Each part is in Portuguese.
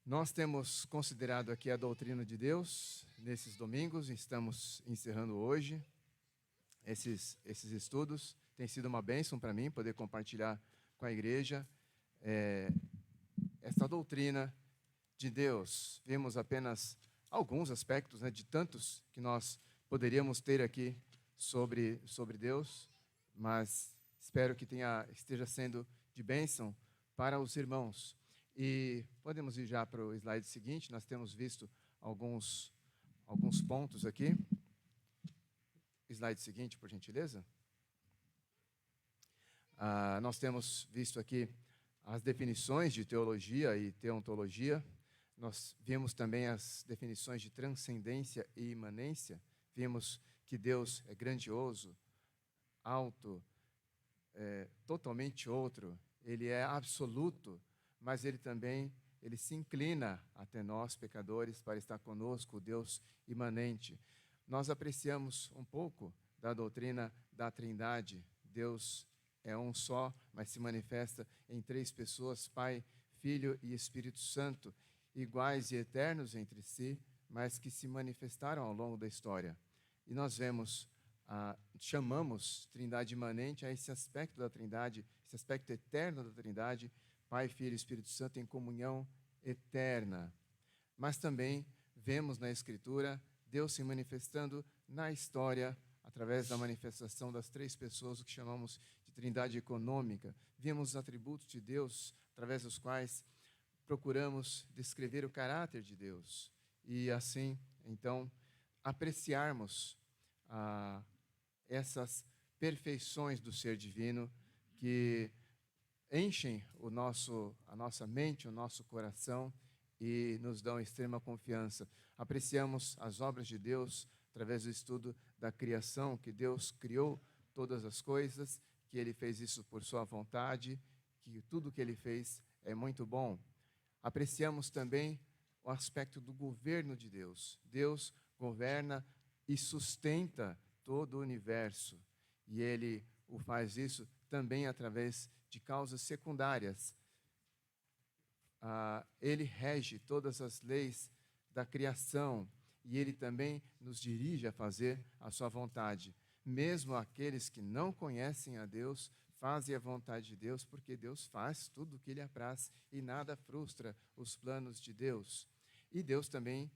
Nós temos considerado aqui a doutrina de Deus nesses domingos, estamos encerrando hoje esses estudos. Tem sido uma bênção para mim poder compartilhar com a igreja essa doutrina de Deus. Vimos apenas alguns aspectos, de tantos que nós poderíamos ter aqui sobre Deus, mas espero que esteja sendo de bênção para os irmãos. E podemos ir já para o slide seguinte. Nós temos visto alguns pontos aqui. Slide seguinte, por gentileza. Nós temos visto aqui as definições de teologia e teontologia. Nós vimos também as definições de transcendência e imanência. Vimos que Deus é grandioso, alto, totalmente outro. Ele é absoluto, mas Ele também se inclina até nós, pecadores, para estar conosco, o Deus imanente. Nós apreciamos um pouco da doutrina da Trindade. Deus é um só, mas se manifesta em três pessoas, Pai, Filho e Espírito Santo, iguais e eternos entre si, mas que se manifestaram ao longo da história. E nós vemos, chamamos Trindade imanente a esse aspecto da Trindade, esse aspecto eterno da Trindade, Pai, Filho e Espírito Santo em comunhão eterna. Mas também vemos na Escritura Deus se manifestando na história através da manifestação das três pessoas, o que chamamos de Trindade econômica. Vimos os atributos de Deus através dos quais procuramos descrever o caráter de Deus e assim, então, apreciarmos essas perfeições do ser divino que enchem a nossa mente, o nosso coração e nos dão extrema confiança. Apreciamos as obras de Deus através do estudo da criação, que Deus criou todas as coisas, que Ele fez isso por sua vontade, que tudo que Ele fez é muito bom. Apreciamos também o aspecto do governo de Deus. Deus governa e sustenta todo o universo. E Ele o faz isso também através de causas secundárias. Ele rege todas as leis da criação e Ele também nos dirige a fazer a sua vontade. Mesmo aqueles que não conhecem a Deus fazem a vontade de Deus, porque Deus faz tudo o que Ele apraz e nada frustra os planos de Deus. E Deus também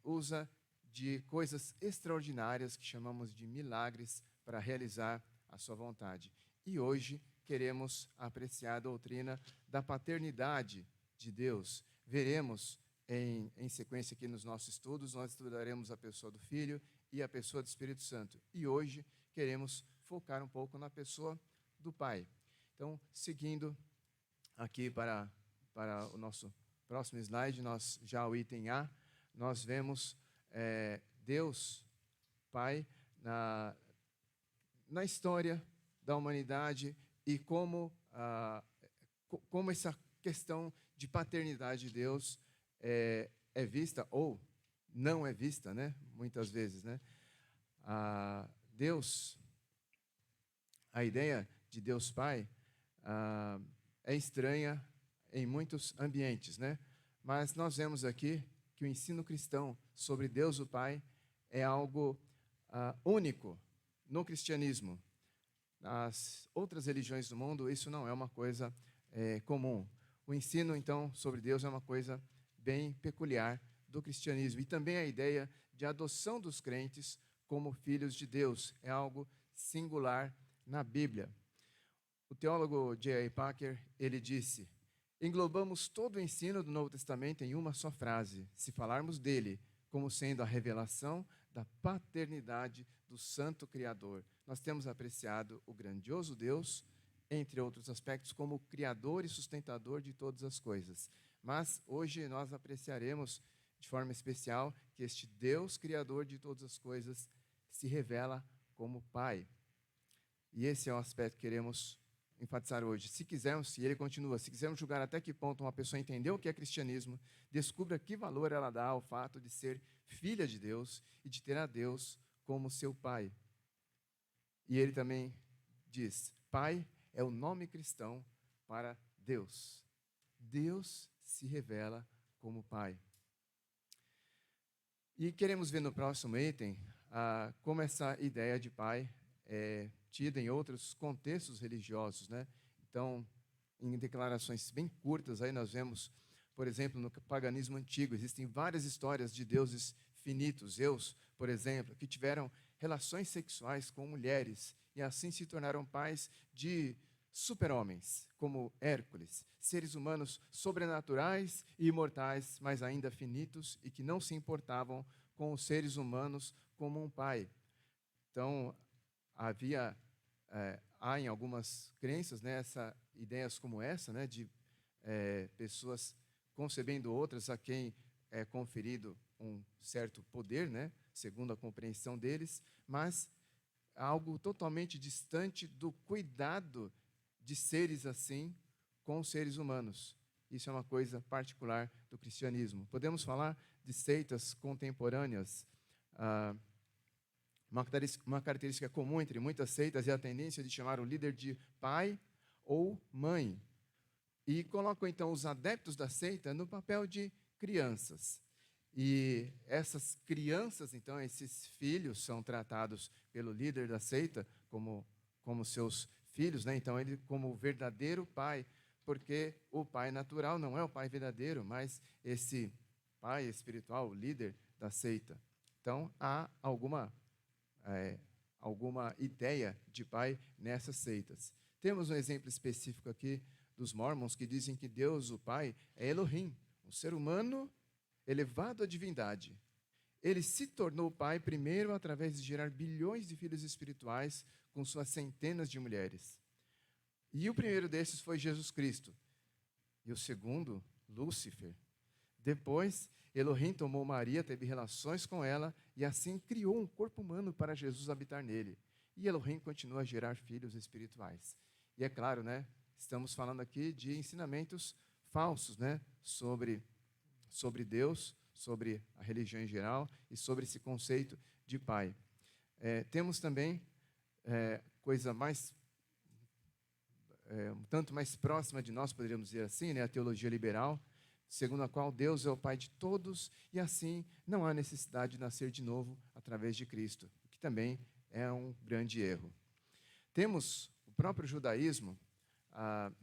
usa de coisas extraordinárias que chamamos de milagres para realizar a sua vontade. E hoje queremos apreciar a doutrina da paternidade de Deus. Veremos em sequência aqui nos nossos estudos, nós estudaremos a pessoa do Filho e a pessoa do Espírito Santo. E hoje queremos focar um pouco na pessoa do Pai. Então, seguindo aqui para o nosso próximo slide, já o item A, nós vemos Deus, Pai, na história da humanidade e como essa questão de paternidade de Deus é vista ou não é vista, muitas vezes, Deus, a ideia de Deus Pai é estranha em muitos ambientes, mas nós vemos aqui que o ensino cristão sobre Deus o Pai é algo único no cristianismo. Nas outras religiões do mundo, isso não é uma coisa comum. O ensino, então, sobre Deus é uma coisa bem peculiar do cristianismo. E também a ideia de adoção dos crentes como filhos de Deus é algo singular na Bíblia. O teólogo J.I. Packer, ele disse: englobamos todo o ensino do Novo Testamento em uma só frase, se falarmos dele como sendo a revelação da paternidade do Santo Criador. Nós temos apreciado o grandioso Deus, entre outros aspectos, como o Criador e sustentador de todas as coisas. Mas hoje nós apreciaremos de forma especial que este Deus Criador de todas as coisas se revela como Pai. E esse é o aspecto que queremos enfatizar hoje. Se quisermos julgar até que ponto uma pessoa entendeu o que é cristianismo, descubra que valor ela dá ao fato de ser filha de Deus e de ter a Deus como seu Pai. E ele também diz: Pai é o nome cristão para Deus. Deus se revela como pai. E queremos ver no próximo item como essa ideia de pai é tida em outros contextos religiosos, né? Então, em declarações bem curtas, aí nós vemos, por exemplo, no paganismo antigo, existem várias histórias de deuses finitos, Zeus, por exemplo, que tiveram relações sexuais com mulheres e assim se tornaram pais de super-homens, como Hércules, seres humanos sobrenaturais e imortais, mas ainda finitos e que não se importavam com os seres humanos como um pai. Então, há em algumas crenças, né, ideias como essa, né, de pessoas concebendo outras a quem é conferido um certo poder, né, segundo a compreensão deles, mas algo totalmente distante do cuidado de seres assim com os seres humanos. Isso é uma coisa particular do cristianismo. Podemos falar de seitas contemporâneas. Uma característica comum entre muitas seitas é a tendência de chamar o líder de pai ou mãe. E colocam, então, os adeptos da seita no papel de crianças. E essas crianças, então, esses filhos, são tratados pelo líder da seita como seus filhos, né? Então, ele como o verdadeiro pai, porque o pai natural não é o pai verdadeiro, mas esse pai espiritual, o líder da seita. Então, há alguma ideia de pai nessas seitas. Temos um exemplo específico aqui dos Mormons, que dizem que Deus, o Pai, é Elohim, um ser humano elevado à divindade. Ele se tornou pai primeiro através de gerar bilhões de filhos espirituais com suas centenas de mulheres. E o primeiro desses foi Jesus Cristo. E o segundo, Lúcifer. Depois, Elohim tomou Maria, teve relações com ela e assim criou um corpo humano para Jesus habitar nele. E Elohim continua a gerar filhos espirituais. E é claro, né? Estamos falando aqui de ensinamentos falsos, né? Sobre Deus, sobre a religião em geral e sobre esse conceito de pai. Temos também coisa mais um tanto mais próxima de nós, poderíamos dizer assim, né? A teologia liberal, segundo a qual Deus é o Pai de todos e assim não há necessidade de nascer de novo através de Cristo, o que também é um grande erro. Temos o próprio judaísmo,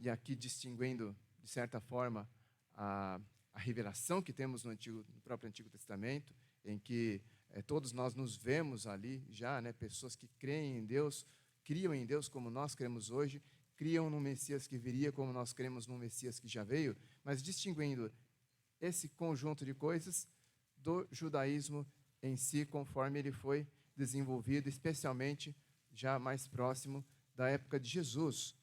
e aqui distinguindo, de certa forma, a revelação que temos no próprio Antigo Testamento, em que todos nós nos vemos ali já, né, pessoas que creem em Deus, criam em Deus como nós cremos hoje, criam no Messias que viria como nós cremos no Messias que já veio, mas distinguindo esse conjunto de coisas do judaísmo em si, conforme ele foi desenvolvido, especialmente já mais próximo da época de Jesus.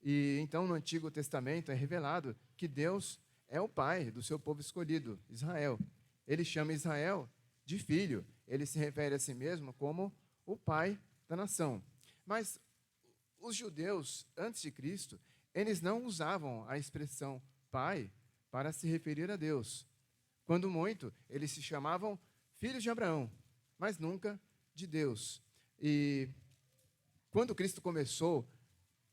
E então no Antigo Testamento é revelado que Deus é o pai do seu povo escolhido, Israel. Ele chama Israel de filho, ele se refere a si mesmo como o pai da nação. Mas os judeus, antes de Cristo, eles não usavam a expressão pai para se referir a Deus. Quando muito, eles se chamavam filhos de Abraão, mas nunca de Deus. E quando Cristo começou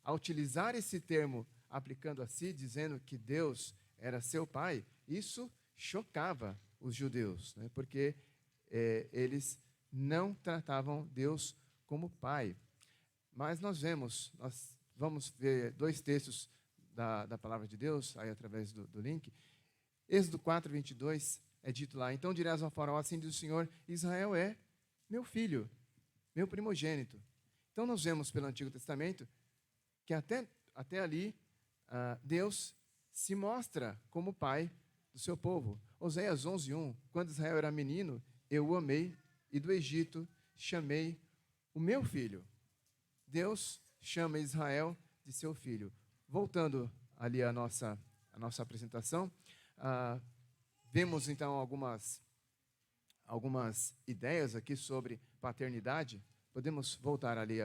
a utilizar esse termo, aplicando a si, dizendo que Deus era seu pai, isso chocava os judeus, né? Porque eles não tratavam Deus como pai. Mas nós vamos ver dois textos da palavra de Deus, aí através do link. Êxodo 4, 22, é dito lá: então dirás ao faraó, assim diz o Senhor, Israel é meu filho, meu primogênito. Então nós vemos pelo Antigo Testamento que até ali Deus se mostra como pai do seu povo. Oséias 11, 1, quando Israel era menino, eu o amei e do Egito chamei o meu filho. Deus chama Israel de seu filho. Voltando ali à nossa apresentação, vemos então algumas ideias aqui sobre paternidade. Podemos voltar ali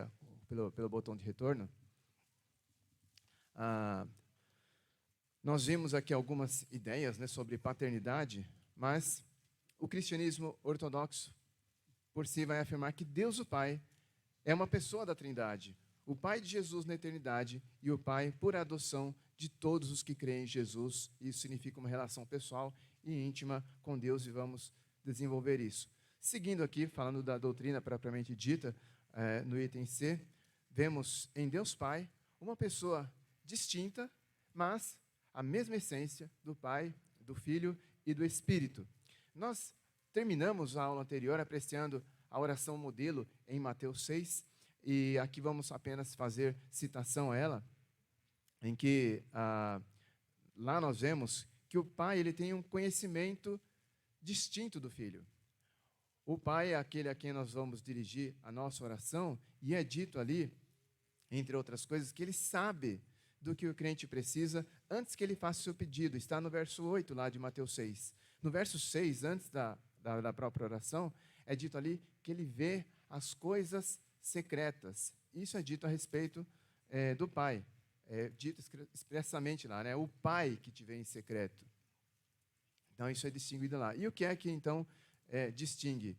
pelo botão de retorno. Nós vimos aqui algumas ideias, né, sobre paternidade, mas o cristianismo ortodoxo, por si, vai afirmar que Deus o Pai é uma pessoa da Trindade, o Pai de Jesus na eternidade e o Pai por adoção de todos os que creem em Jesus. Isso significa uma relação pessoal e íntima com Deus, e vamos desenvolver isso. Seguindo aqui, falando da doutrina propriamente dita, no item C, vemos em Deus Pai uma pessoa distinta, mas a mesma essência do Pai, do Filho e do Espírito. Nós terminamos a aula anterior apreciando a oração modelo em Mateus 6, e aqui vamos apenas fazer citação a ela, em que lá nós vemos que o Pai ele tem um conhecimento distinto do Filho. O Pai é aquele a quem nós vamos dirigir a nossa oração, e é dito ali, entre outras coisas, que ele sabe do que o crente precisa antes que ele faça o seu pedido. Está no verso 8 lá de Mateus 6. No verso 6, antes da própria oração, é dito ali que ele vê as coisas secretas. Isso é dito a respeito do Pai. É dito expressamente lá, né? O Pai que te vê em secreto. Então, isso é distinguido lá. E o que é que, então, distingue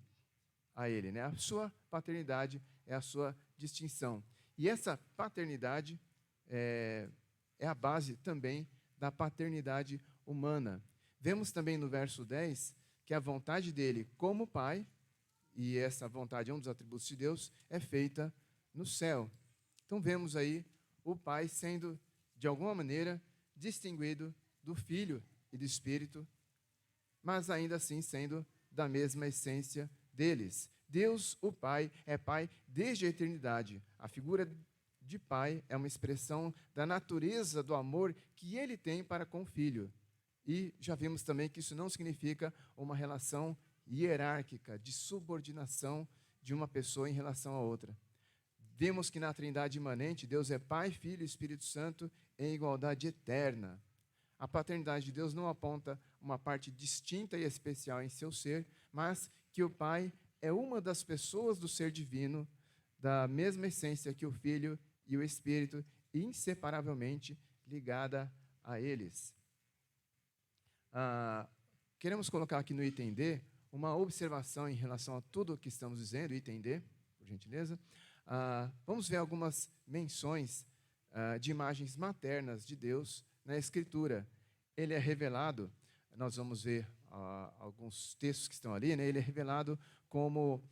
a ele, né? A sua paternidade é a sua distinção. E essa paternidade é a base também da paternidade humana. Vemos também no verso 10 que a vontade dele como Pai, e essa vontade é um dos atributos de Deus, é feita no céu. Então vemos aí o Pai sendo, de alguma maneira, distinguido do Filho e do Espírito, mas ainda assim sendo da mesma essência deles. Deus, o Pai, é Pai desde a eternidade. A figura de Pai é uma expressão da natureza do amor que ele tem para com o Filho. E já vimos também que isso não significa uma relação hierárquica, de subordinação de uma pessoa em relação a outra. Vemos que na Trindade imanente, Deus é Pai, Filho e Espírito Santo em igualdade eterna. A paternidade de Deus não aponta uma parte distinta e especial em seu ser, mas que o Pai é uma das pessoas do ser divino, da mesma essência que o Filho e o Espírito, inseparavelmente ligada a eles. Queremos colocar aqui no item D uma observação em relação a tudo o que estamos dizendo, item D, por gentileza. Vamos ver algumas menções de imagens maternas de Deus na Escritura. Ele é revelado, nós vamos ver alguns textos que estão ali, né? Ele é revelado como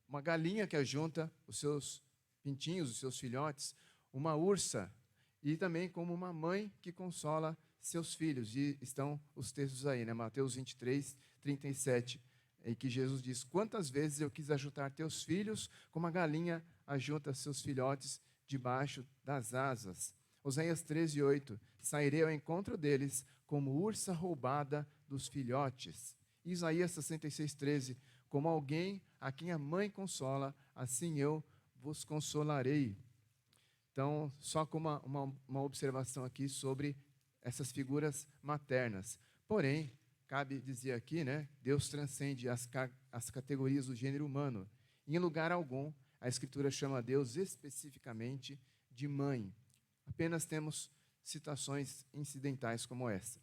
uma galinha que ajunta os seus pintinhos, os seus filhotes, uma ursa, e também como uma mãe que consola seus filhos. E estão os textos aí, né? Mateus 23, 37, em que Jesus diz: quantas vezes eu quis ajuntar teus filhos, como a galinha ajunta seus filhotes debaixo das asas. Oséias 13, 8, sairei ao encontro deles como ursa roubada dos filhotes. Isaías 66, 13, como alguém a quem a mãe consola, assim eu vos consolarei. Então, só com uma observação aqui sobre essas figuras maternas. Porém, cabe dizer aqui, né, Deus transcende as categorias do gênero humano. Em lugar algum, a Escritura chama Deus especificamente de mãe. Apenas temos citações incidentais como essa.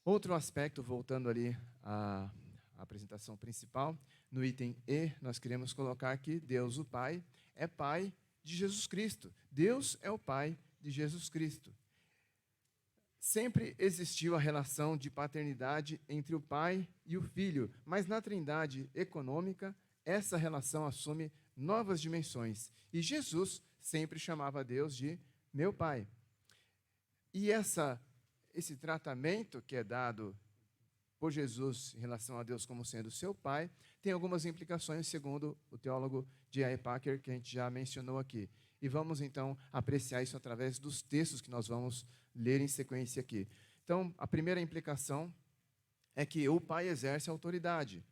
Outro aspecto, voltando ali à apresentação principal, no item E, nós queremos colocar que Deus, o Pai, é Pai de Jesus Cristo. Deus é o Pai de Jesus Cristo. Sempre existiu a relação de paternidade entre o Pai e o Filho, mas na Trindade econômica, essa relação assume novas dimensões. E Jesus sempre chamava Deus de meu Pai. E esse tratamento que é dado por Jesus em relação a Deus como sendo seu Pai, tem algumas implicações, segundo o teólogo J.I. Packer, que a gente já mencionou aqui. E vamos, então, apreciar isso através dos textos que nós vamos ler em sequência aqui. Então, a primeira implicação é que o Pai exerce autoridade.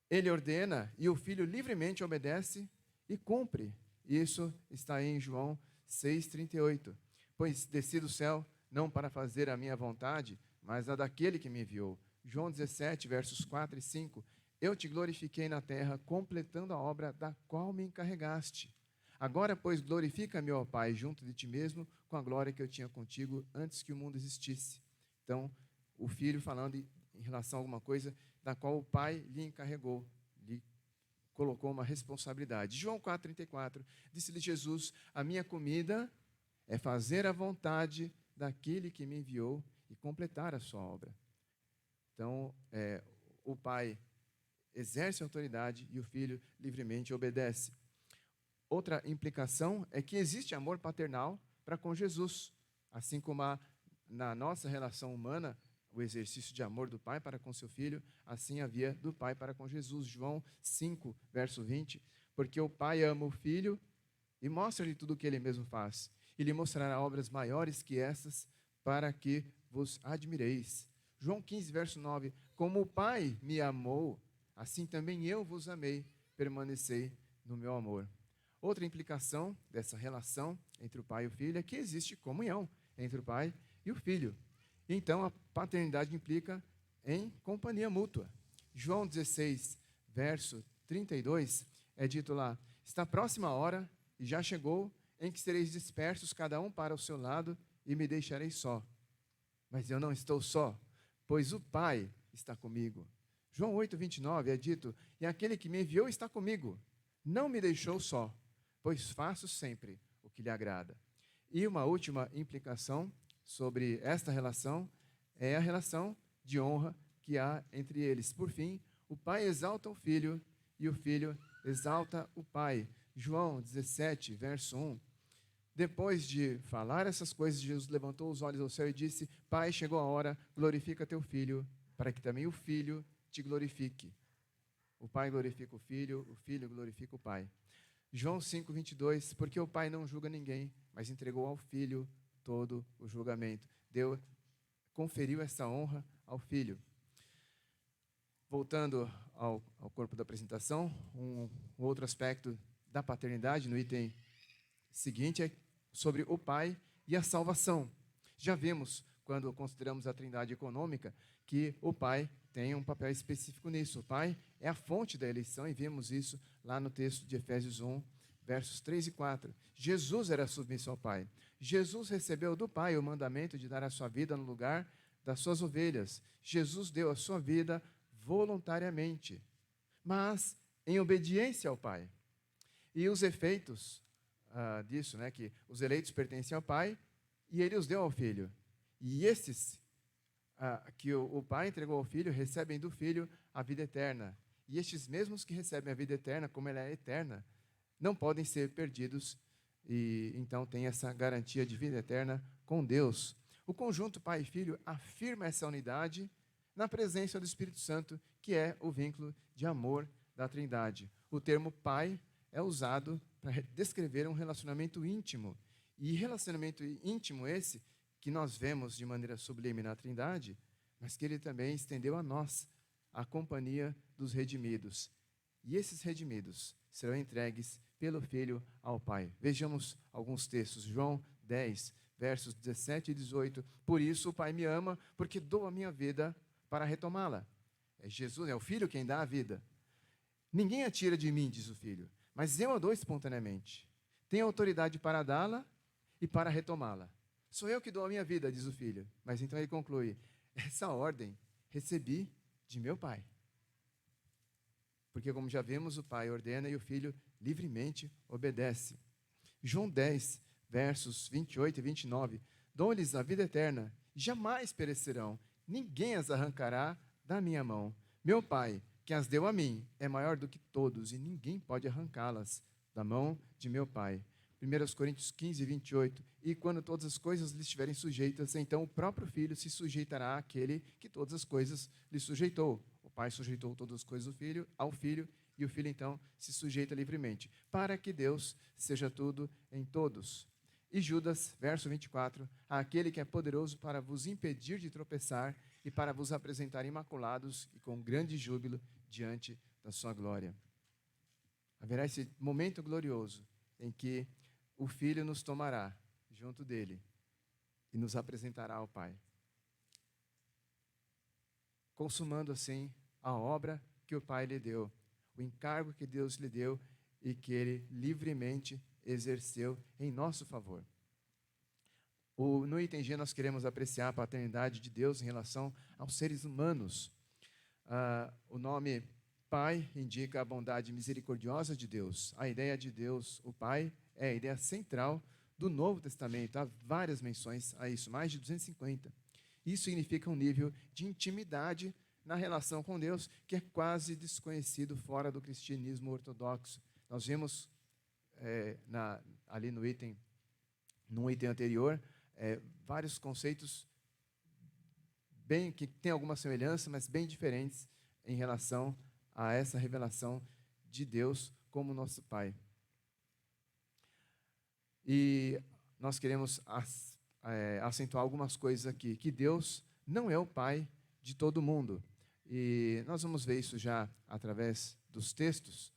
Ele ordena e o Filho livremente obedece e cumpre. Isso está em João 6,38. Pois desci do céu não para fazer a minha vontade, mas a daquele que me enviou. João 17, versos 4 e 5. Eu te glorifiquei na terra, completando a obra da qual me encarregaste. Agora, pois, glorifica-me, ó Pai, junto de ti mesmo, com a glória que eu tinha contigo antes que o mundo existisse. Então, o Filho falando em relação a alguma coisa da qual o Pai lhe encarregou, lhe colocou uma responsabilidade. João 4,34, disse-lhe Jesus: a minha comida é fazer a vontade daquele que me enviou e completar a sua obra. Então, o Pai exerce autoridade e o Filho livremente obedece. Outra implicação é que existe amor paternal para com Jesus, assim como na nossa relação humana, o exercício de amor do Pai para com seu Filho, assim havia do Pai para com Jesus. João 5, verso 20, porque o Pai ama o Filho e mostra-lhe tudo o que ele mesmo faz, e lhe mostrará obras maiores que essas, para que vos admireis. João 15, verso 9, como o Pai me amou, assim também eu vos amei, permanecei no meu amor. Outra implicação dessa relação entre o Pai e o Filho é que existe comunhão entre o Pai e o Filho. Então, a paternidade implica em companhia mútua. João 16, verso 32, é dito lá, está próxima a hora, e já chegou, em que sereis dispersos, cada um para o seu lado, e me deixareis só. Mas eu não estou só, pois o Pai está comigo. João 8, 29 é dito, e aquele que me enviou está comigo, não me deixou só, pois faço sempre o que lhe agrada. E uma última implicação sobre esta relação é a relação de honra que há entre eles. Por fim, o Pai exalta o Filho e o Filho exalta o Pai. João 17, verso 1. Depois de falar essas coisas, Jesus levantou os olhos ao céu e disse, Pai, chegou a hora, glorifica teu Filho, para que também o Filho te glorifique. O Pai glorifica o Filho glorifica o Pai. João 5, 22, porque o Pai não julga ninguém, mas entregou ao Filho todo o julgamento. Deus conferiu essa honra ao Filho. Voltando ao corpo da apresentação, um outro aspecto da paternidade, no item seguinte, é sobre o Pai e a salvação. Já vimos, quando consideramos a trindade econômica, que o Pai tem um papel específico nisso. O Pai é a fonte da eleição, e vimos isso lá no texto de Efésios 1, versos 3 e 4. Jesus era submisso ao Pai. Jesus recebeu do Pai o mandamento de dar a sua vida no lugar das suas ovelhas. Jesus deu a sua vida voluntariamente, mas em obediência ao Pai. E os efeitos disso, que os eleitos pertencem ao Pai, e ele os deu ao Filho. E estes que o Pai entregou ao Filho, recebem do Filho a vida eterna. E estes mesmos que recebem a vida eterna, como ela é eterna, não podem ser perdidos, e então tem essa garantia de vida eterna com Deus. O conjunto Pai e Filho afirma essa unidade na presença do Espírito Santo, que é o vínculo de amor da Trindade. O termo Pai é usado para descrever um relacionamento íntimo. E relacionamento íntimo esse, que nós vemos de maneira sublime na Trindade, mas que ele também estendeu a nós, a companhia dos redimidos. E esses redimidos serão entregues pelo Filho ao Pai. Vejamos alguns textos. João 10, versos 17 e 18. Por isso o Pai me ama, porque dou a minha vida para retomá-la. É Jesus, é o Filho quem dá a vida. Ninguém a tira de mim, diz o Filho, mas eu a dou espontaneamente. Tenho autoridade para dá-la e para retomá-la. Sou eu que dou a minha vida, diz o Filho. Mas então ele conclui, essa ordem recebi de meu Pai. Porque, como já vimos, o Pai ordena e o Filho livremente obedece. João 10, versos 28 e 29. Dou-lhes a vida eterna, jamais perecerão, ninguém as arrancará da minha mão. Meu Pai, que as deu a mim, é maior do que todos, e ninguém pode arrancá-las da mão de meu Pai. 1 Coríntios 15, 28. E quando todas as coisas lhe estiverem sujeitas, então o próprio Filho se sujeitará àquele que todas as coisas lhe sujeitou. O Pai sujeitou todas as coisas ao Filho, e o Filho então se sujeita livremente, para que Deus seja tudo em todos. E Judas, verso 24, àquele que é poderoso para vos impedir de tropeçar e para vos apresentar imaculados e com grande júbilo diante da sua glória. Haverá esse momento glorioso em que o Filho nos tomará junto dele e nos apresentará ao Pai, consumando assim a obra que o Pai lhe deu, o encargo que Deus lhe deu e que ele livremente exerceu em nosso favor. No item G nós queremos apreciar a paternidade de Deus em relação aos seres humanos. O nome Pai indica a bondade misericordiosa de Deus. A ideia de Deus, o Pai, é a ideia central do Novo Testamento. Há várias menções a isso, mais de 250. Isso significa um nível de intimidade na relação com Deus que é quase desconhecido fora do cristianismo ortodoxo. Nós vimos ali no item anterior, vários conceitos que têm alguma semelhança, mas bem diferentes em relação a essa revelação de Deus como nosso Pai. E nós queremos acentuar algumas coisas aqui, que Deus não é o Pai de todo mundo. E nós vamos ver isso já através dos textos,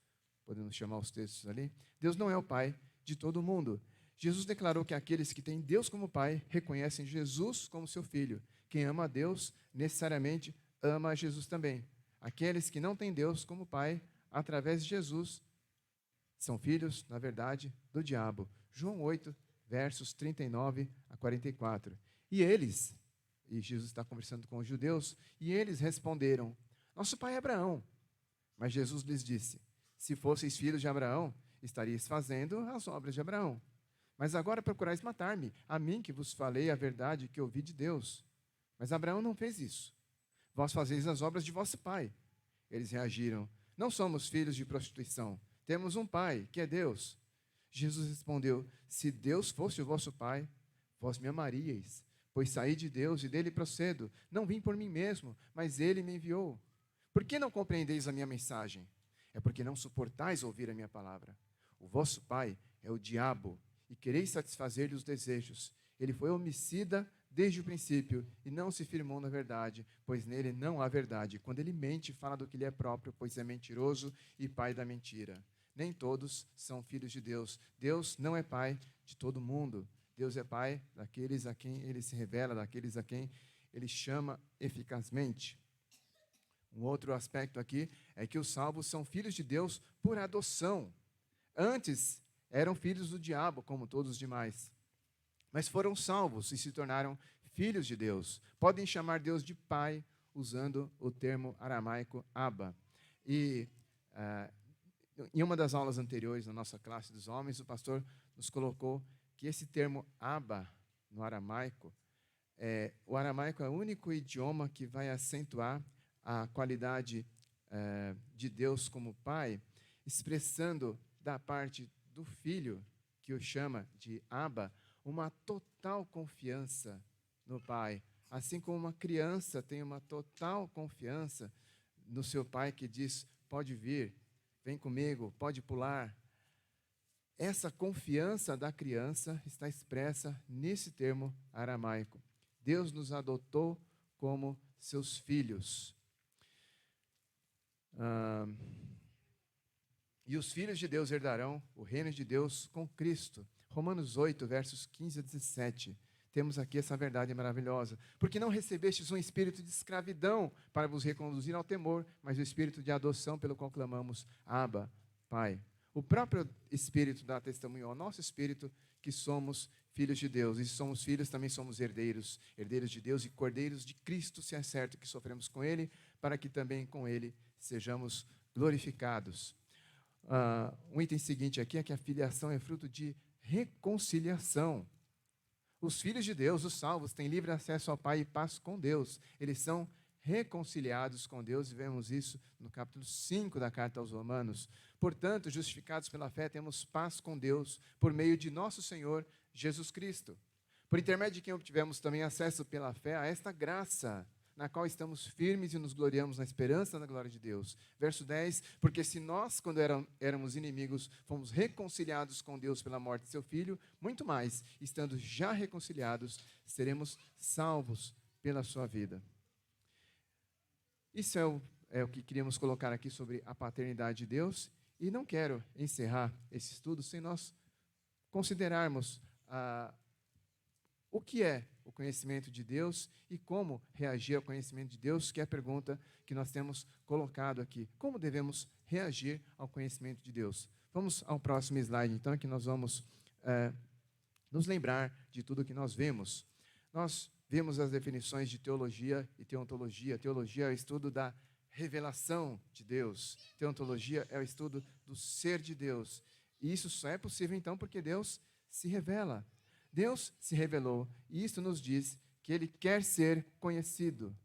podemos chamar os textos ali. Deus não é o Pai de todo mundo. Jesus declarou que aqueles que têm Deus como Pai reconhecem Jesus como seu Filho. Quem ama a Deus, necessariamente ama a Jesus também. Aqueles que não têm Deus como Pai, através de Jesus, são filhos, na verdade, do diabo. João 8, versos 39 a 44. E Jesus está conversando com os judeus, e eles responderam: nosso pai é Abraão. Mas Jesus lhes disse: se fosseis filhos de Abraão, estaríeis fazendo as obras de Abraão. Mas agora procurais matar-me, a mim que vos falei a verdade que ouvi de Deus. Mas Abraão não fez isso. Vós fazeis as obras de vosso pai. Eles reagiram: não somos filhos de prostituição, temos um pai, que é Deus. Jesus respondeu: se Deus fosse o vosso pai, vós me amaríeis, pois saí de Deus e dele procedo. Não vim por mim mesmo, mas ele me enviou. Por que não compreendeis a minha mensagem? É porque não suportais ouvir a minha palavra. O vosso pai é o diabo, e quereis satisfazer-lhe os desejos. Ele foi homicida desde o princípio, e não se firmou na verdade, pois nele não há verdade. Quando ele mente, fala do que lhe é próprio, pois é mentiroso e pai da mentira. Nem todos são filhos de Deus. Deus não é pai de todo mundo. Deus é pai daqueles a quem ele se revela, daqueles a quem ele chama eficazmente. Um outro aspecto aqui é que os salvos são filhos de Deus por adoção. Antes eram filhos do diabo, como todos os demais. Mas foram salvos e se tornaram filhos de Deus. Podem chamar Deus de pai, usando o termo aramaico Abba. E em uma das aulas anteriores, na nossa classe dos homens, o pastor nos colocou que esse termo Abba, no aramaico, o aramaico é o único idioma que vai acentuar a qualidade de Deus como pai, expressando da parte do filho, que o chama de Abba, uma total confiança no pai. Assim como uma criança tem uma total confiança no seu pai, que diz: pode vir, vem comigo, pode pular. Essa confiança da criança está expressa nesse termo aramaico. Deus nos adotou como seus filhos. E os filhos de Deus herdarão o reino de Deus com Cristo. Romanos 8, versos 15 a 17. Temos aqui essa verdade maravilhosa. Porque não recebestes um espírito de escravidão para vos reconduzir ao temor, mas o espírito de adoção pelo qual clamamos: Abba, Pai. O próprio Espírito dá testemunho ao nosso espírito que somos filhos de Deus. E se somos filhos, também somos herdeiros. Herdeiros de Deus e cordeiros de Cristo, se é certo que sofremos com Ele, para que também com Ele sejamos glorificados. Um item seguinte aqui é que a filiação é fruto de reconciliação. Os filhos de Deus, os salvos, têm livre acesso ao Pai e paz com Deus. Eles são reconciliados com Deus, e vemos isso no capítulo 5 da carta aos Romanos. Portanto, justificados pela fé, temos paz com Deus, por meio de nosso Senhor Jesus Cristo. Por intermédio de quem obtivemos também acesso pela fé a esta graça, na qual estamos firmes e nos gloriamos na esperança da glória de Deus. Verso 10, porque se nós, quando éramos inimigos, fomos reconciliados com Deus pela morte de seu Filho, muito mais, estando já reconciliados, seremos salvos pela sua vida. Isso é o que queríamos colocar aqui sobre a paternidade de Deus, e não quero encerrar esse estudo sem nós considerarmos o que é o conhecimento de Deus e como reagir ao conhecimento de Deus, que é a pergunta que nós temos colocado aqui. Como devemos reagir ao conhecimento de Deus? Vamos ao próximo slide, então, que nós vamos nos lembrar de tudo que nós vemos. Nós vimos as definições de teologia e teontologia. Teologia é o estudo da revelação de Deus. Teontologia é o estudo do ser de Deus. E isso só é possível, então, porque Deus se revela. Deus se revelou, e isso nos diz que Ele quer ser conhecido.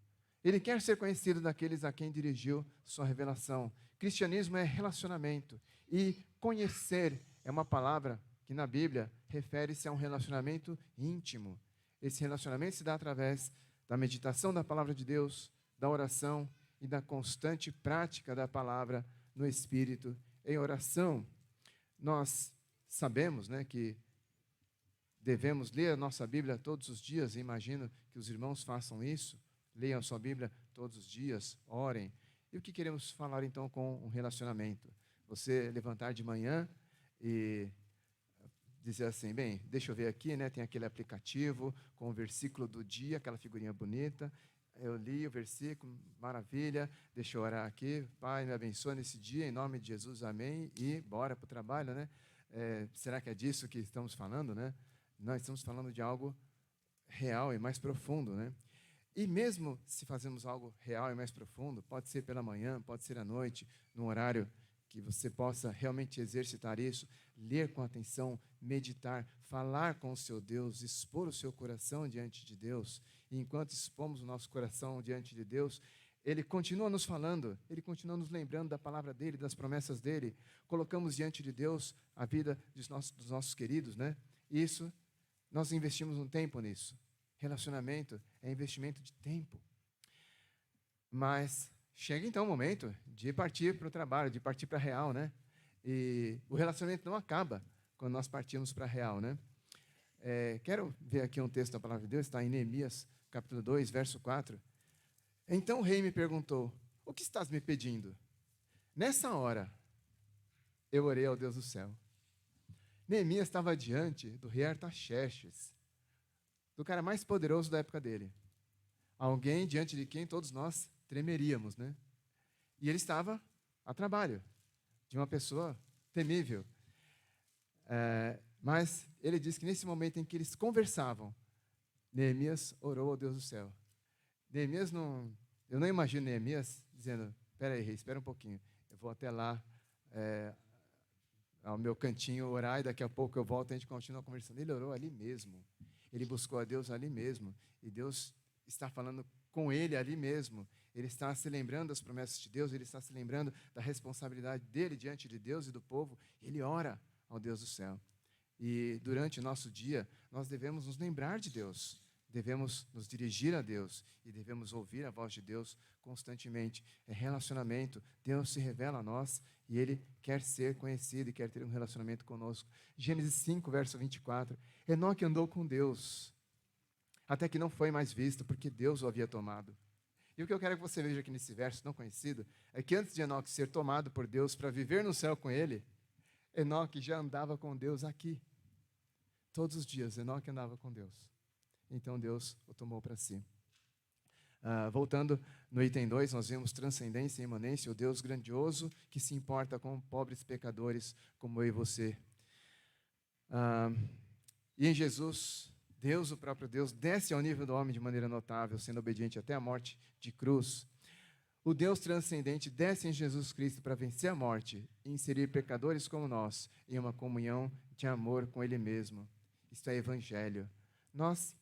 Ele quer ser conhecido daqueles a quem dirigiu sua revelação. Cristianismo é relacionamento, e conhecer é uma palavra que na Bíblia refere-se a um relacionamento íntimo. Esse relacionamento se dá através da meditação da palavra de Deus, da oração e da constante prática da palavra no Espírito em oração. Nós sabemos, que devemos ler a nossa Bíblia todos os dias, e imagino que os irmãos façam isso, leiam a sua Bíblia todos os dias, orem. E o que queremos falar então com um relacionamento? Você levantar de manhã e dizer assim, bem, deixa eu ver aqui, tem aquele aplicativo com o versículo do dia, aquela figurinha bonita, eu li o versículo, maravilha, deixa eu orar aqui, Pai, me abençoa nesse dia, em nome de Jesus, amém, e bora para o trabalho, será que é disso que estamos falando, Nós estamos falando de algo real e mais profundo, E mesmo se fazemos algo real e mais profundo, pode ser pela manhã, pode ser à noite, num horário que você possa realmente exercitar isso, ler com atenção, meditar, falar com o seu Deus, expor o seu coração diante de Deus. E enquanto expomos o nosso coração diante de Deus, Ele continua nos falando, Ele continua nos lembrando da palavra dEle, das promessas dEle. Colocamos diante de Deus a vida dos nossos queridos, Isso, nós investimos um tempo nisso. Relacionamento é investimento de tempo. Mas chega então o momento de partir para o trabalho, de partir para a real, E o relacionamento não acaba quando nós partimos para a real, Quero ver aqui um texto da palavra de Deus, está em Neemias, capítulo 2, verso 4. Então o rei me perguntou, o que estás me pedindo? Nessa hora, eu orei ao Deus do céu. Neemias estava diante do rei Artaxerxes, do cara mais poderoso da época dele. Alguém diante de quem todos nós tremeríamos, E ele estava a trabalho de uma pessoa temível. Mas ele diz que nesse momento em que eles conversavam, Neemias orou ao Deus do céu. Eu não imagino Neemias dizendo, espera aí, rei, espera um pouquinho, eu vou até lá, ao meu cantinho orar e daqui a pouco eu volto e a gente continua conversando. Ele orou ali mesmo, ele buscou a Deus ali mesmo, e Deus está falando com ele ali mesmo. Ele está se lembrando das promessas de Deus, ele está se lembrando da responsabilidade dele diante de Deus e do povo. Ele ora ao Deus do céu. E durante o nosso dia, nós devemos nos lembrar de Deus, devemos nos dirigir a Deus e devemos ouvir a voz de Deus constantemente. É relacionamento, Deus se revela a nós e Ele quer ser conhecido e quer ter um relacionamento conosco. Gênesis 5, verso 24, Enoque andou com Deus, até que não foi mais visto, porque Deus o havia tomado. E o que eu quero que você veja aqui nesse verso tão conhecido, é que antes de Enoque ser tomado por Deus para viver no céu com Ele, Enoque já andava com Deus aqui. Todos os dias, Enoque andava com Deus. Então Deus o tomou para si. Voltando no item 2, nós vemos transcendência e imanência, o Deus grandioso que se importa com pobres pecadores como eu e você. E em Jesus, Deus, o próprio Deus, desce ao nível do homem de maneira notável, sendo obediente até a morte de cruz. O Deus transcendente desce em Jesus Cristo para vencer a morte e inserir pecadores como nós em uma comunhão de amor com Ele mesmo. Isto é evangelho. Nós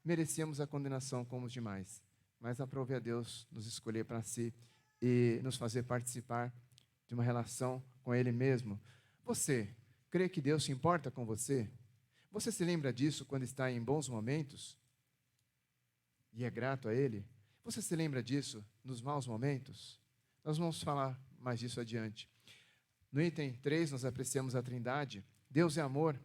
merecíamos a condenação como os demais, mas aprove a Deus nos escolher para si e nos fazer participar de uma relação com Ele mesmo. Você crê que Deus se importa com você? Você se lembra disso quando está em bons momentos e é grato a Ele? Você se lembra disso nos maus momentos? Nós vamos falar mais disso adiante. No item 3, nós apreciamos a Trindade. Deus é amor.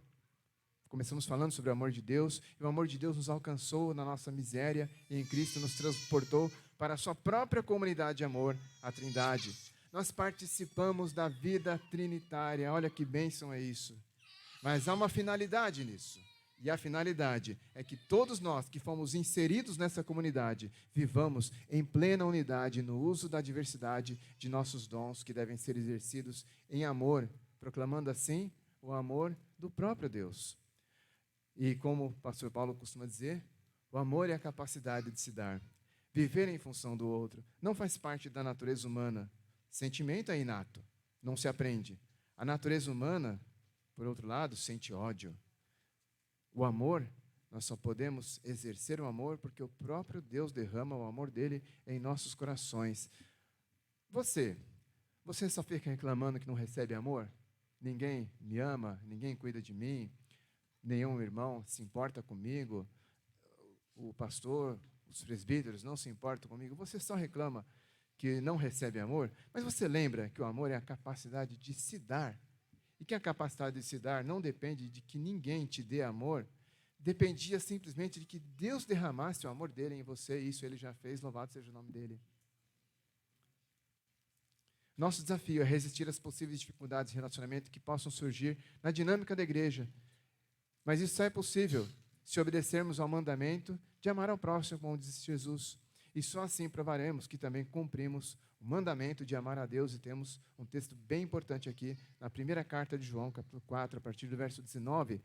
Começamos falando sobre o amor de Deus, e o amor de Deus nos alcançou na nossa miséria, e em Cristo nos transportou para a sua própria comunidade de amor, a Trindade. Nós participamos da vida trinitária, olha que bênção é isso. Mas há uma finalidade nisso, e a finalidade é que todos nós que fomos inseridos nessa comunidade, vivamos em plena unidade no uso da diversidade de nossos dons, que devem ser exercidos em amor, proclamando assim o amor do próprio Deus. E como o pastor Paulo costuma dizer, o amor é a capacidade de se dar. Viver em função do outro não faz parte da natureza humana. Sentimento é inato, não se aprende. A natureza humana, por outro lado, sente ódio, O amor, nós só podemos exercer o amor porque o próprio Deus derrama o amor dele em nossos corações. Você só fica reclamando que não recebe amor? Ninguém me ama, ninguém cuida de mim, nenhum irmão se importa comigo, o pastor, os presbíteros não se importam comigo. Você só reclama que não recebe amor, mas você lembra que o amor é a capacidade de se dar, e que a capacidade de se dar não depende de que ninguém te dê amor, dependia simplesmente de que Deus derramasse o amor dele em você, e isso ele já fez, louvado seja o nome dele. Nosso desafio é resistir às possíveis dificuldades de relacionamento que possam surgir na dinâmica da igreja, mas isso só é possível se obedecermos ao mandamento de amar ao próximo, como diz Jesus. E só assim provaremos que também cumprimos o mandamento de amar a Deus. E temos um texto bem importante aqui, na primeira carta de João, capítulo 4, a partir do verso 19.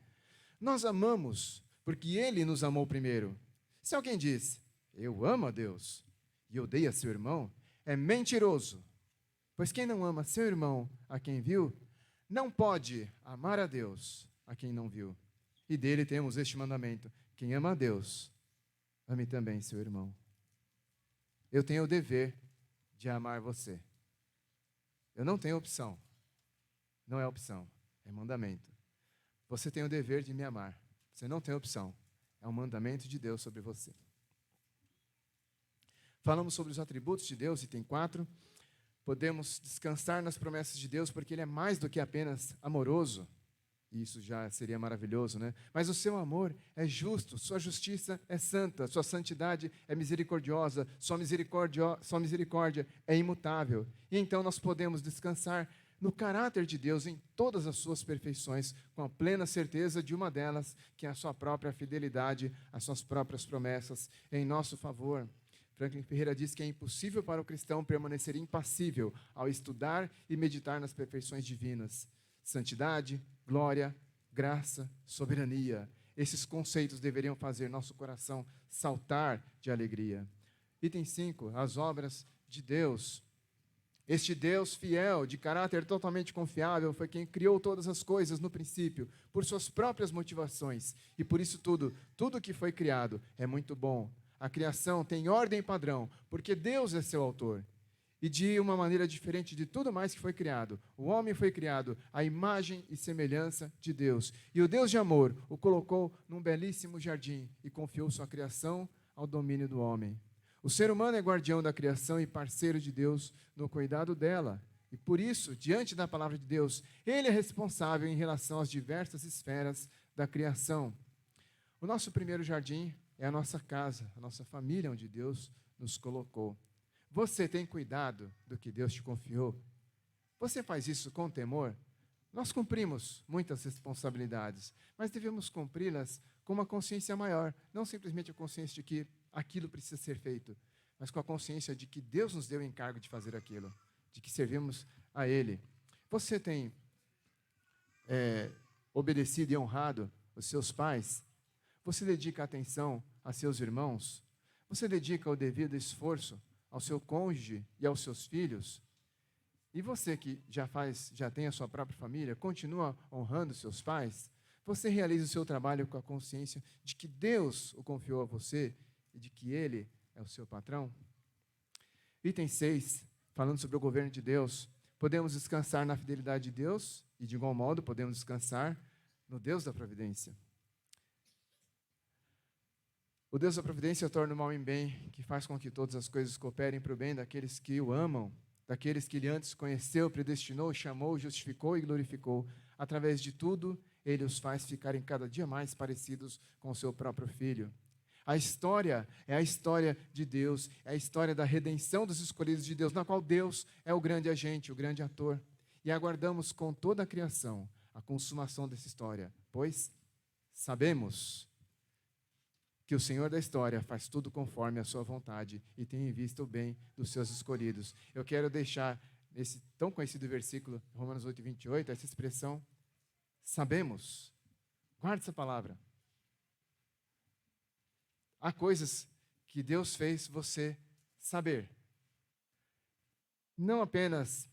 Nós amamos porque Ele nos amou primeiro. Se alguém diz, eu amo a Deus, e odeia seu irmão, é mentiroso. Pois quem não ama seu irmão, a quem viu, não pode amar a Deus, a quem não viu. E dele temos este mandamento: quem ama a Deus, ame também seu irmão. Eu tenho o dever de amar você. Eu não tenho opção. Não é opção, é mandamento. Você tem o dever de me amar. Você não tem opção. É um mandamento de Deus sobre você. Falamos sobre os atributos de Deus, item 4. Podemos descansar nas promessas de Deus, porque Ele é mais do que apenas amoroso. Isso já seria maravilhoso, né? Mas o seu amor é justo, sua justiça é santa, sua santidade é misericordiosa, sua misericórdia é imutável. E então nós podemos descansar no caráter de Deus em todas as suas perfeições, com a plena certeza de uma delas, que é a sua própria fidelidade, as suas próprias promessas em nosso favor. Franklin Ferreira diz que é impossível para o cristão permanecer impassível ao estudar e meditar nas perfeições divinas. Santidade, glória, graça, soberania. Esses conceitos deveriam fazer nosso coração saltar de alegria. Item 5, as obras de Deus. Este Deus fiel, de caráter totalmente confiável, foi quem criou todas as coisas no princípio, por suas próprias motivações. E por isso tudo que foi criado é muito bom. A criação tem ordem e padrão, porque Deus é seu autor. E de uma maneira diferente de tudo mais que foi criado, o homem foi criado à imagem e semelhança de Deus. E o Deus de amor o colocou num belíssimo jardim e confiou sua criação ao domínio do homem. O ser humano é guardião da criação e parceiro de Deus no cuidado dela. E por isso, diante da palavra de Deus, ele é responsável em relação às diversas esferas da criação. O nosso primeiro jardim é a nossa casa, a nossa família, onde Deus nos colocou. Você tem cuidado do que Deus te confiou? Você faz isso com temor? Nós cumprimos muitas responsabilidades, mas devemos cumpri-las com uma consciência maior, não simplesmente a consciência de que aquilo precisa ser feito, mas com a consciência de que Deus nos deu o encargo de fazer aquilo, de que servimos a Ele. Você tem obedecido e honrado os seus pais? Você dedica atenção a seus irmãos? Você dedica o devido esforço ao seu cônjuge e aos seus filhos? E você que já tem a sua própria família, continua honrando seus pais? Você realiza o seu trabalho com a consciência de que Deus o confiou a você e de que Ele é o seu patrão? Item 6, falando sobre o governo de Deus. Podemos descansar na fidelidade de Deus e, de igual modo, podemos descansar no Deus da providência. O Deus da providência torna o mal em bem, que faz com que todas as coisas cooperem para o bem daqueles que o amam, daqueles que Ele antes conheceu, predestinou, chamou, justificou e glorificou. Através de tudo, Ele os faz ficarem cada dia mais parecidos com o seu próprio Filho. A história é a história de Deus, é a história da redenção dos escolhidos de Deus, na qual Deus é o grande agente, o grande ator. E aguardamos com toda a criação a consumação dessa história, pois sabemos que o Senhor da história faz tudo conforme a sua vontade e tem em vista o bem dos seus escolhidos. Eu quero deixar nesse tão conhecido versículo, Romanos 8, 28, essa expressão, sabemos. Guarde essa palavra. Há coisas que Deus fez você saber. Não apenas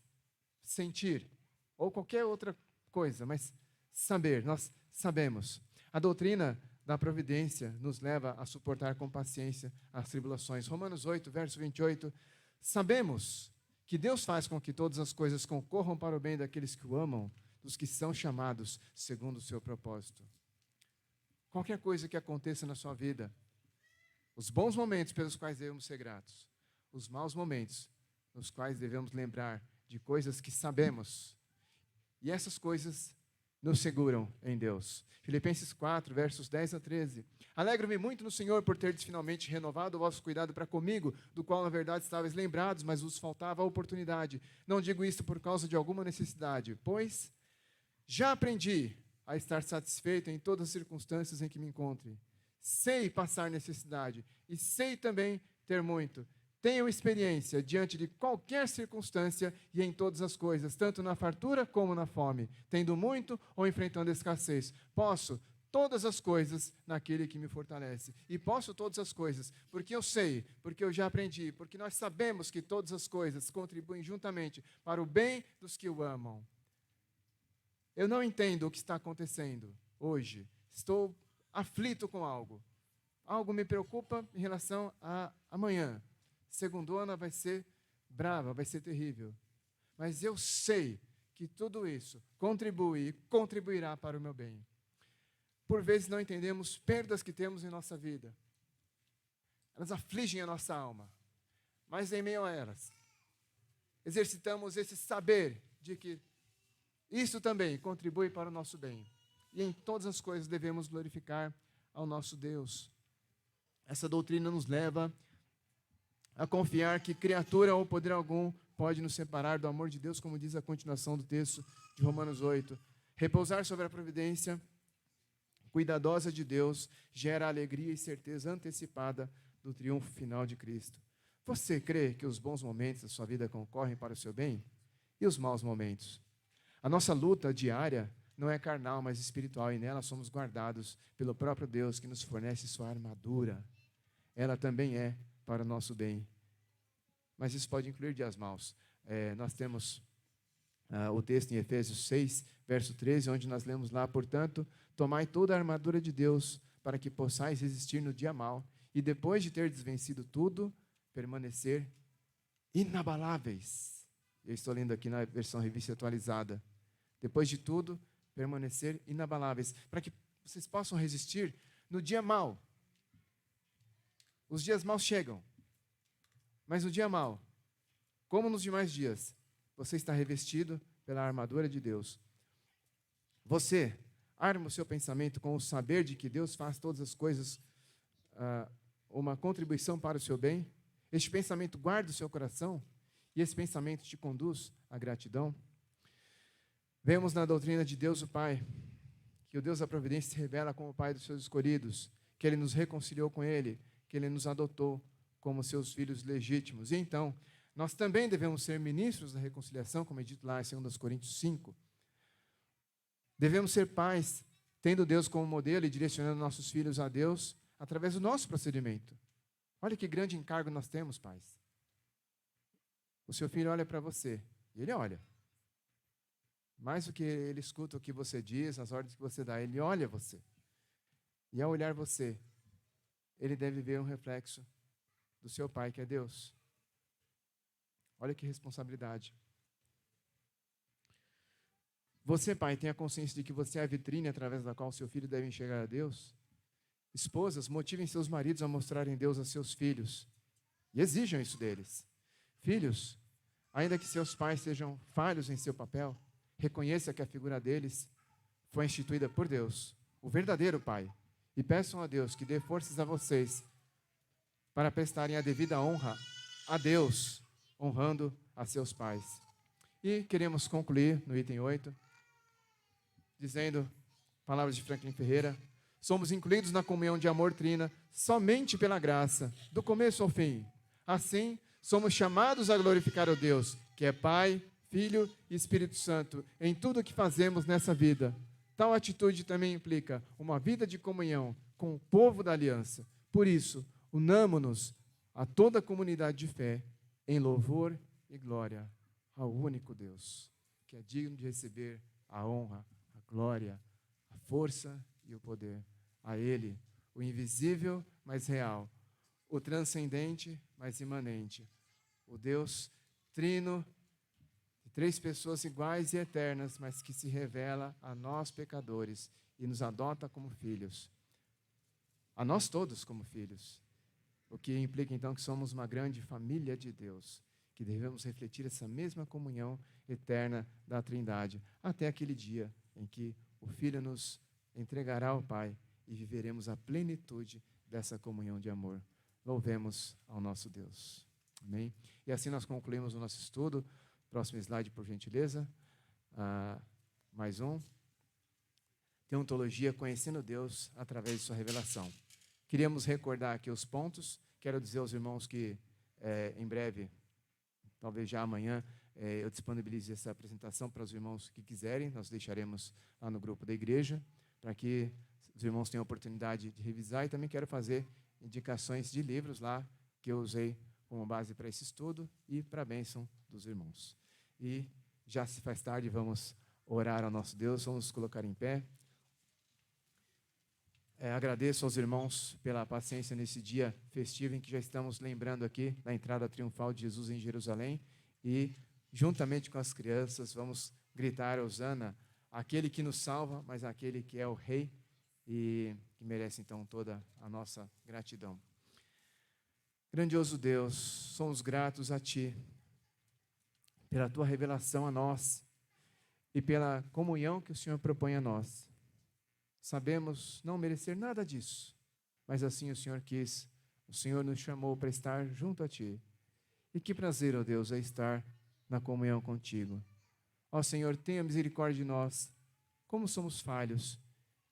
sentir ou qualquer outra coisa, mas saber. Nós sabemos. A doutrina da providência nos leva a suportar com paciência as tribulações. Romanos 8, verso 28. Sabemos que Deus faz com que todas as coisas concorram para o bem daqueles que o amam, dos que são chamados segundo o seu propósito. Qualquer coisa que aconteça na sua vida, os bons momentos pelos quais devemos ser gratos, os maus momentos nos quais devemos lembrar de coisas que sabemos, e essas coisas nos seguram em Deus. Filipenses 4, versos 10 a 13. Alegro-me muito no Senhor por terdes finalmente renovado o vosso cuidado para comigo, do qual na verdade estáveis lembrados, mas vos faltava a oportunidade. Não digo isto por causa de alguma necessidade, pois já aprendi a estar satisfeito em todas as circunstâncias em que me encontre. Sei passar necessidade e sei também ter muito. Tenho experiência diante de qualquer circunstância e em todas as coisas, tanto na fartura como na fome, tendo muito ou enfrentando escassez. Posso todas as coisas naquele que me fortalece. E posso todas as coisas, porque eu sei, porque eu já aprendi, porque nós sabemos que todas as coisas contribuem juntamente para o bem dos que o amam. Eu não entendo o que está acontecendo hoje. Estou aflito com algo. Algo me preocupa em relação a amanhã. Segundona vai ser brava, vai ser terrível. Mas eu sei que tudo isso contribui e contribuirá para o meu bem. Por vezes não entendemos perdas que temos em nossa vida. Elas afligem a nossa alma. Mas em meio a elas, exercitamos esse saber de que isso também contribui para o nosso bem. E em todas as coisas devemos glorificar ao nosso Deus. Essa doutrina nos leva a confiar que criatura ou poder algum pode nos separar do amor de Deus, como diz a continuação do texto de Romanos 8. Repousar sobre a providência cuidadosa de Deus gera alegria e certeza antecipada do triunfo final de Cristo. Você crê que os bons momentos da sua vida concorrem para o seu bem? E os maus momentos? A nossa luta diária não é carnal, mas espiritual, e nela somos guardados pelo próprio Deus que nos fornece sua armadura. Ela também é para o nosso bem. Mas isso pode incluir dias maus. Nós temos o texto em Efésios 6, verso 13, onde nós lemos lá: portanto, tomai toda a armadura de Deus, para que possais resistir no dia mau, e depois de ter desvencido tudo, permanecer inabaláveis. Eu estou lendo aqui na versão revista atualizada. Depois de tudo, permanecer inabaláveis, para que vocês possam resistir no dia mau. Os dias maus chegam, mas no dia mau, como nos demais dias, você está revestido pela armadura de Deus. Você arma o seu pensamento com o saber de que Deus faz todas as coisas uma contribuição para o seu bem. Este pensamento guarda o seu coração e esse pensamento te conduz à gratidão. Vemos na doutrina de Deus o Pai, que o Deus da providência se revela como o Pai dos seus escolhidos, que Ele nos reconciliou com Ele, que Ele nos adotou como seus filhos legítimos. E então, nós também devemos ser ministros da reconciliação, como é dito lá em 2 Coríntios 5. Devemos ser pais, tendo Deus como modelo e direcionando nossos filhos a Deus através do nosso procedimento. Olha que grande encargo nós temos, pais. O seu filho olha para você, e ele olha. Mais do que ele escuta o que você diz, as ordens que você dá, ele olha você. E ao olhar você, ele deve ver um reflexo do seu Pai, que é Deus. Olha que responsabilidade. Você, pai, tem a consciência de que você é a vitrine através da qual seu filho deve enxergar a Deus? Esposas, motivem seus maridos a mostrarem Deus a seus filhos e exijam isso deles. Filhos, ainda que seus pais sejam falhos em seu papel, reconheça que a figura deles foi instituída por Deus, o verdadeiro Pai, e peçam a Deus que dê forças a vocês para prestarem a devida honra a Deus, honrando a seus pais. E queremos concluir no item 8, dizendo, palavras de Franklin Ferreira: somos incluídos na comunhão de amor trina somente pela graça, do começo ao fim. Assim, somos chamados a glorificar o Deus, que é Pai, Filho e Espírito Santo, em tudo o que fazemos nessa vida. Tal atitude também implica uma vida de comunhão com o povo da aliança. Por isso, unamo-nos a toda a comunidade de fé em louvor e glória ao único Deus, que é digno de receber a honra, a glória, a força e o poder. A Ele, o invisível, mas real, o transcendente, mas imanente, o Deus trino, de 3 pessoas iguais e eternas, mas que se revela a nós pecadores e nos adota como filhos, a nós todos como filhos, o que implica então que somos uma grande família de Deus, que devemos refletir essa mesma comunhão eterna da Trindade, até aquele dia em que o Filho nos entregará ao Pai e viveremos a plenitude dessa comunhão de amor. Louvemos ao nosso Deus. Amém? E assim nós concluímos o nosso estudo. Próximo slide, por gentileza. Mais um. Teontologia, conhecendo Deus através de sua revelação. Queríamos recordar aqui os pontos. Quero dizer aos irmãos que em breve, talvez já amanhã, eu disponibilize essa apresentação para os irmãos que quiserem. Nós deixaremos lá no grupo da igreja, para que os irmãos tenham a oportunidade de revisar. E também quero fazer indicações de livros lá, que eu usei como base para esse estudo e para a bênção dos irmãos. E já se faz tarde, vamos orar ao nosso Deus, vamos nos colocar em pé. Agradeço aos irmãos pela paciência nesse dia festivo em que já estamos lembrando aqui da entrada triunfal de Jesus em Jerusalém e, juntamente com as crianças, vamos gritar Hosana, aquele que nos salva, mas aquele que é o Rei e que merece então toda a nossa gratidão. Grandioso Deus, somos gratos a Ti pela Tua revelação a nós e pela comunhão que o Senhor propõe a nós. Sabemos não merecer nada disso, mas assim o Senhor quis, o Senhor nos chamou para estar junto a Ti. E que prazer, ó Deus, é estar na comunhão contigo. Ó Senhor, tenha misericórdia de nós, como somos falhos,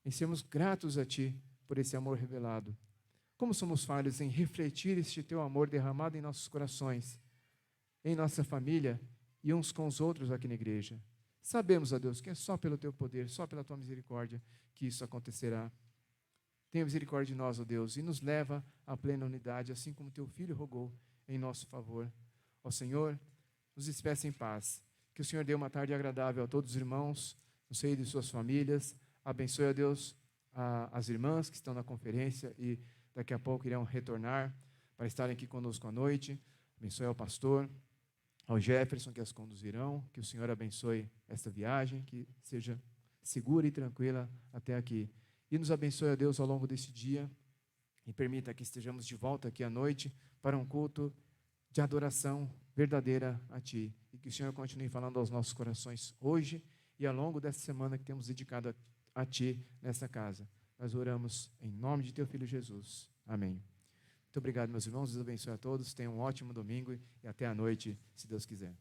em sermos gratos a Ti por esse amor revelado. Como somos falhos em refletir este Teu amor derramado em nossos corações, em nossa família e uns com os outros aqui na igreja. Sabemos, ó Deus, que é só pelo Teu poder, só pela Tua misericórdia que isso acontecerá. Tenha misericórdia de nós, ó Deus, e nos leva à plena unidade, assim como Teu Filho rogou em nosso favor. Ó Senhor, nos despeça em paz. Que o Senhor dê uma tarde agradável a todos os irmãos, no seio de suas famílias. Abençoe, ó Deus, as irmãs que estão na conferência e daqui a pouco irão retornar para estarem aqui conosco à noite. Abençoe ao pastor, ao Jefferson, que as conduzirão. Que o Senhor abençoe esta viagem, que seja segura e tranquila até aqui. E nos abençoe, ó Deus, ao longo desse dia e permita que estejamos de volta aqui à noite para um culto de adoração verdadeira a Ti. E que o Senhor continue falando aos nossos corações hoje e ao longo dessa semana que temos dedicado a Ti nessa casa. Nós oramos em nome de Teu Filho Jesus. Amém. Muito obrigado, meus irmãos. Deus abençoe a todos. Tenham um ótimo domingo e até a noite, se Deus quiser.